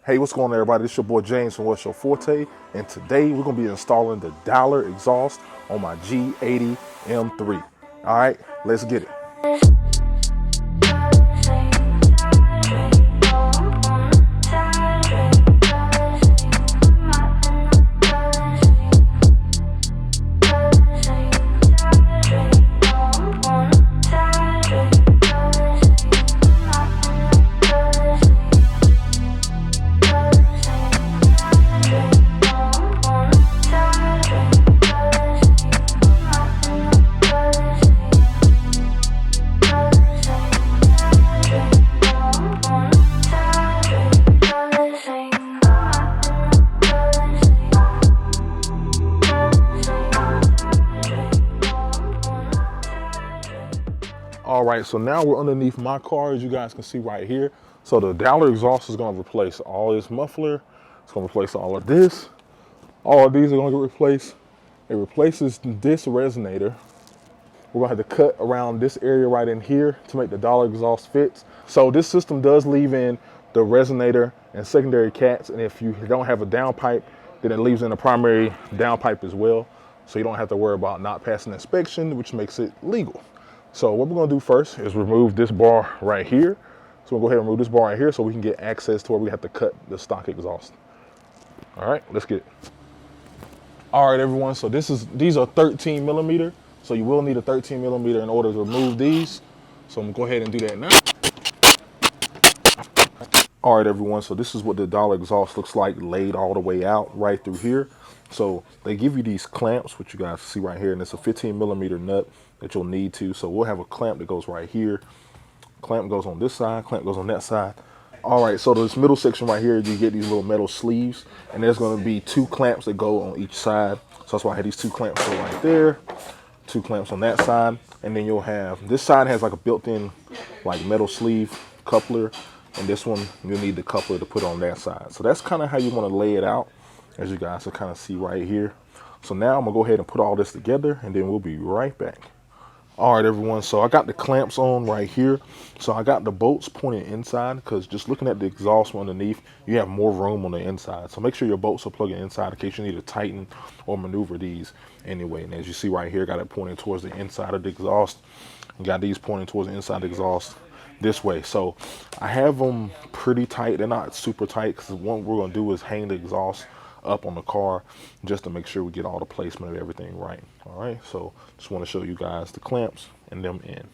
Hey, what's going on, everybody? This is your boy James from What's Your Forte, and today we're gonna be installing the Dahler exhaust on my G80 M3. All right, let's get it. All right, so now we're underneath my car, as you guys can see right here. So the Dahler exhaust is gonna replace all this muffler. It's gonna replace all of this. All of these are gonna get replaced. It replaces this resonator. We're gonna have to cut around this area right in here to make the Dahler exhaust fit. So this system does leave in the resonator and secondary cats, and if you don't have a downpipe, then it leaves in a primary downpipe as well. So you don't have to worry about not passing inspection, which makes it legal. So what we're gonna do first is remove this bar right here. So we'll go ahead and remove this bar right here so we can get access to where we have to cut the stock exhaust. All right, let's get it. All right, everyone, so these are 13 millimeter. So you will need a 13 millimeter in order to remove these. So I'm gonna go ahead and do that now. All right, everyone, so this is what the Dahler exhaust looks like laid all the way out right through here. So they give you these clamps, which you guys see right here, and it's a 15 millimeter nut that you'll need to. So we'll have a clamp that goes right here. Clamp goes on this side, clamp goes on that side. All right, so this middle section right here, you get these little metal sleeves, and there's gonna be 2 clamps that go on each side. So that's why I had these 2 clamps go right there, 2 clamps on that side, and then you'll have, this side has like a built-in like metal sleeve coupler, and this one, you'll need the coupler to put on that side. So that's kind of how you wanna lay it out, as you guys can kind of see right here. So now I'm gonna go ahead and put all this together, and then we'll be right back. All right, everyone, so I got the clamps on right here. So I got the bolts pointed inside, because just looking at the exhaust from underneath, you have more room on the inside. So make sure your bolts are plugging inside in case you need to tighten or maneuver these anyway. And as you see right here, got it pointing towards the inside of the exhaust. You got these pointing towards the inside of the exhaust this way. So I have them pretty tight. They're not super tight, because what we're gonna do is hang the exhaust up on the car just to make sure we get all the placement of everything right. All right, so just want to show you guys the clamps and them in.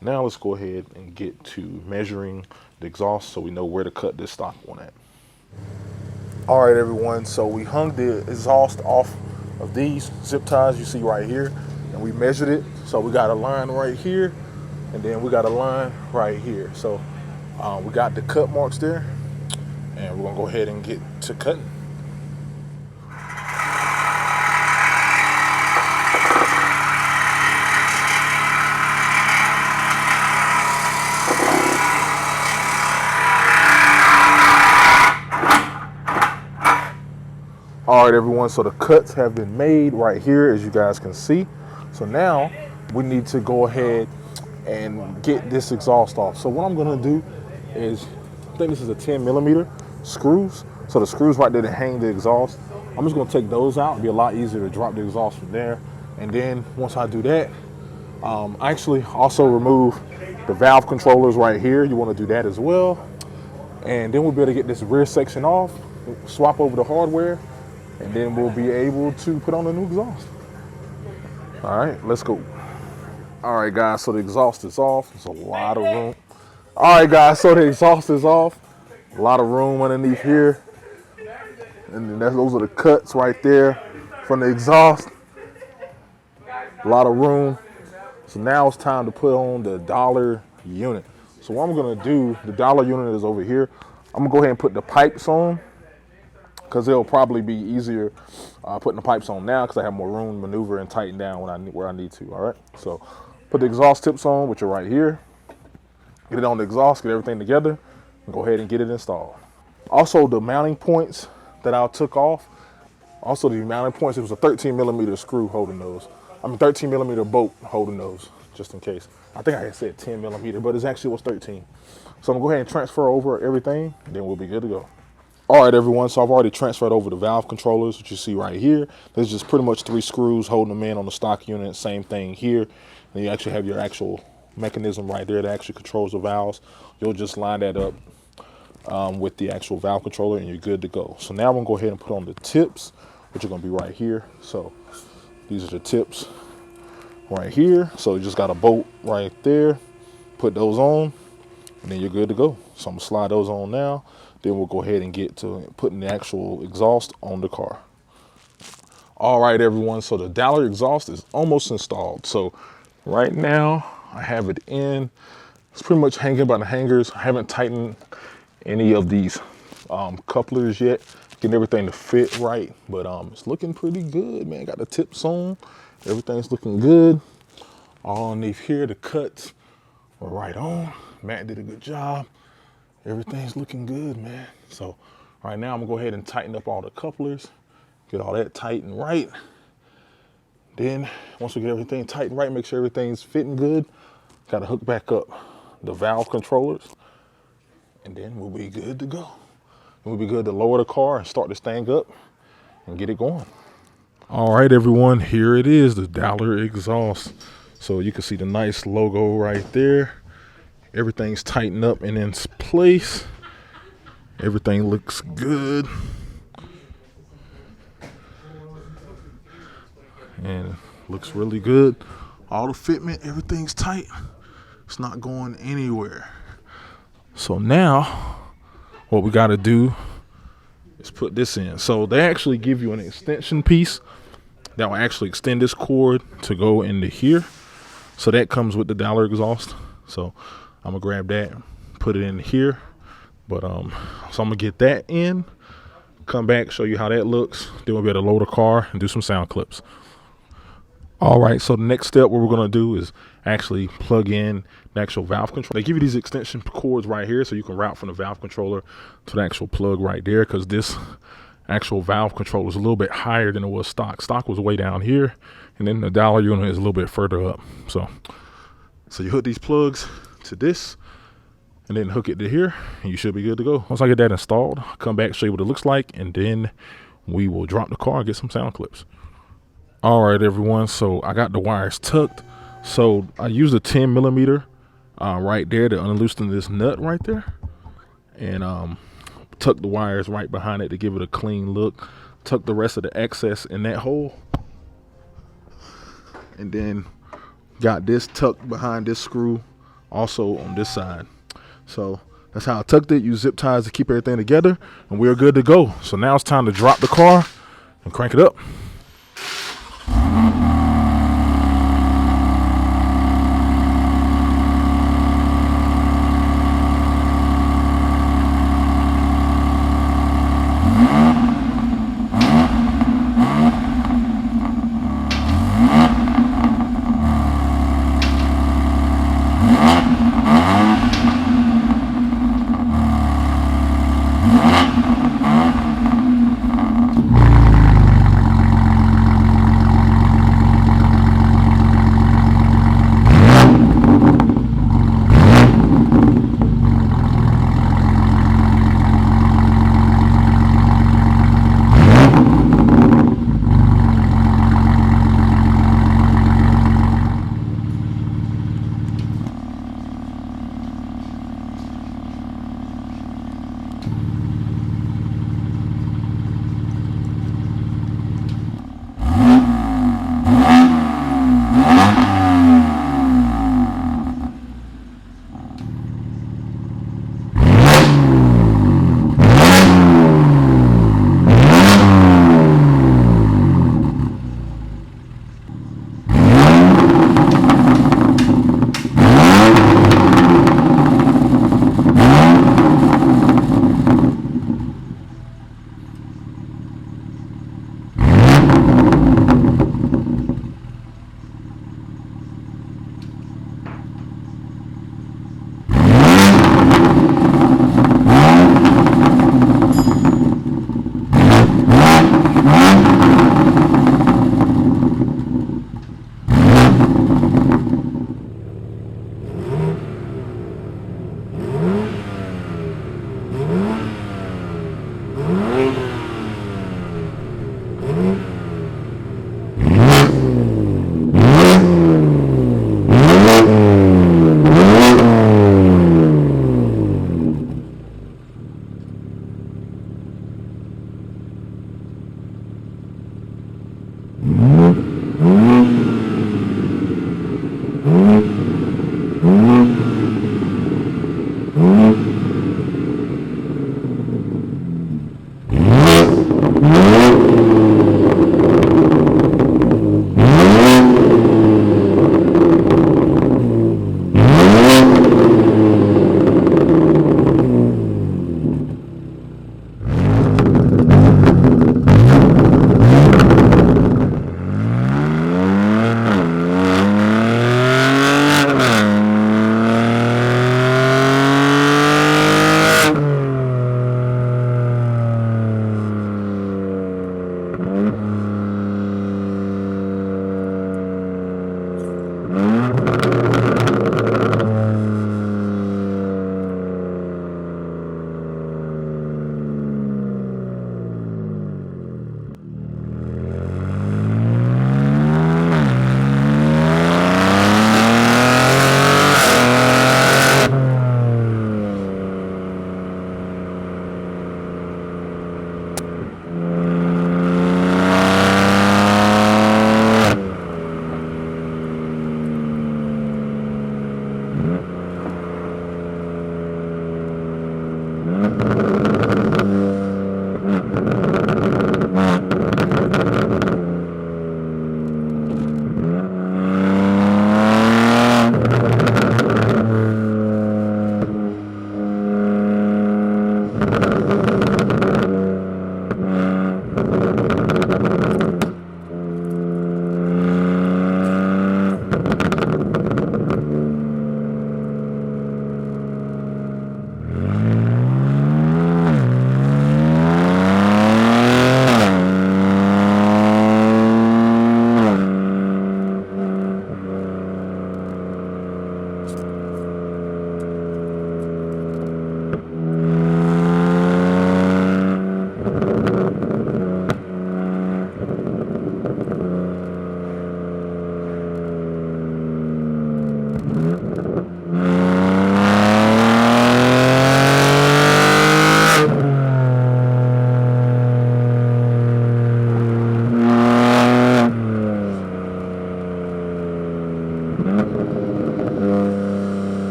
Now let's go ahead and get to measuring the exhaust so we know where to cut this stock one at. All right, everyone, so we hung the exhaust off of these zip ties you see right here, and we measured it. So we got a line right here, and then we got a line right here. So we got the cut marks there, and we're gonna go ahead and get to cutting. All right, everyone, so the cuts have been made right here, as you guys can see. So now we need to go ahead and get this exhaust off. So what I'm gonna do is, I think this is a 10 millimeter screws. So the screws right there that hang the exhaust, I'm just gonna take those out. It'll be a lot easier to drop the exhaust from there. And then once I do that, I actually also remove the valve controllers right here. You wanna do that as well. And then we'll be able to get this rear section off, swap over the hardware, and then we'll be able to put on a new exhaust. All right, let's go. All right, guys, so the exhaust is off. There's a lot of room. All right, guys, so the exhaust is off. A lot of room underneath here. And then those are the cuts right there from the exhaust. A lot of room. So now it's time to put on the Dahler unit. So what I'm gonna do, the Dahler unit is over here. I'm gonna go ahead and put the pipes on, because it'll probably be easier putting the pipes on now, because I have more room to maneuver and tighten down where I need to. All right, so put the exhaust tips on, which are right here. Get it on the exhaust, get everything together, and go ahead and get it installed. Also, the mounting points that I took off, also the mounting points, it was a 13 millimeter screw holding those. 13 millimeter bolt holding those, just in case. I think I had said 10 millimeter, but it actually was 13. So I'm gonna go ahead and transfer over everything, and then we'll be good to go. All right, everyone, so I've already transferred over the valve controllers, which you see right here. There's just pretty much 3 screws holding them in on the stock unit. Same thing here. And you actually have your actual mechanism right there that actually controls the valves. You'll just line that up with the actual valve controller and you're good to go. So now I'm gonna go ahead and put on the tips, which are gonna be right here. So these are the tips right here. So you just got a bolt right there, put those on, and then you're good to go. So I'm gonna slide those on now. Then we'll go ahead and get to putting the actual exhaust on the car. All right, everyone, so the Dahler exhaust is almost installed. So right now I have it in. It's pretty much hanging by the hangers. I haven't tightened any of these couplers yet, getting everything to fit right, but it's looking pretty good, man. Got the tips on, everything's looking good. All underneath here, the cuts are right on. Matt did a good job. Everything's looking good, man. So right now I'm gonna go ahead and tighten up all the couplers, get all that tight and right. Then once we get everything tight and right, make sure everything's fitting good, gotta hook back up the valve controllers, and then we'll be good to go. We'll be good to lower the car and start this thing up and get it going. All right, everyone, here it is, the Dahler exhaust. So you can see the nice logo right there. Everything's tightened up and in place. Everything looks good. And looks really good. All the fitment, everything's tight. It's not going anywhere. So now what we got to do is put this in. So they actually give you an extension piece that will actually extend this cord to go into here. So that comes with the Dahler exhaust. So I'm gonna grab that, put it in here. But so I'm gonna get that in, come back, show you how that looks. Then we'll be able to load the car and do some sound clips. All right, so the next step, what we're gonna do is actually plug in the actual valve control. They give you these extension cords right here so you can route from the valve controller to the actual plug right there, because this actual valve controller is a little bit higher than it was stock. Stock was way down here, and then the Dahler unit is a little bit further up. So you hook these plugs to this and then hook it to here and you should be good to go. Once I get that installed, I'll come back, show you what it looks like, and then we will drop the car and get some sound clips. All right, everyone, so I got the wires tucked. So I used a 10 millimeter right there to unloosen this nut right there, and tuck the wires right behind it to give it a clean look. Tuck the rest of the excess in that hole, and then got this tucked behind this screw also on this side. So that's how I tucked it. Use zip ties to keep everything together, and we're good to go. So now it's time to drop the car and crank it up.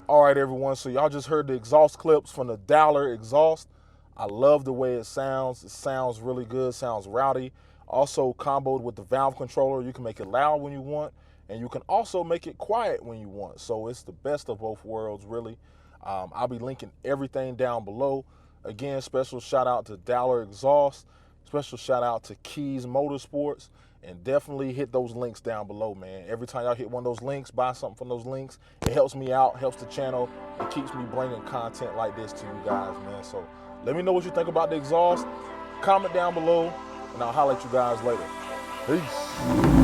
All right, everyone, so y'all just heard the exhaust clips from the Dahler Exhaust. I love the way it sounds. It sounds really good, sounds rowdy. Also comboed with the valve controller, you can make it loud when you want, and you can also make it quiet when you want. So it's the best of both worlds, really. I'll be linking everything down below. Again, special shout out to Dahler Exhaust. Special shout out to Keys Motorsports. And definitely hit those links down below, man. Every time y'all hit one of those links, buy something from those links. It helps me out, helps the channel. It keeps me bringing content like this to you guys, man. So let me know what you think about the exhaust. Comment down below, and I'll holler at you guys later. Peace.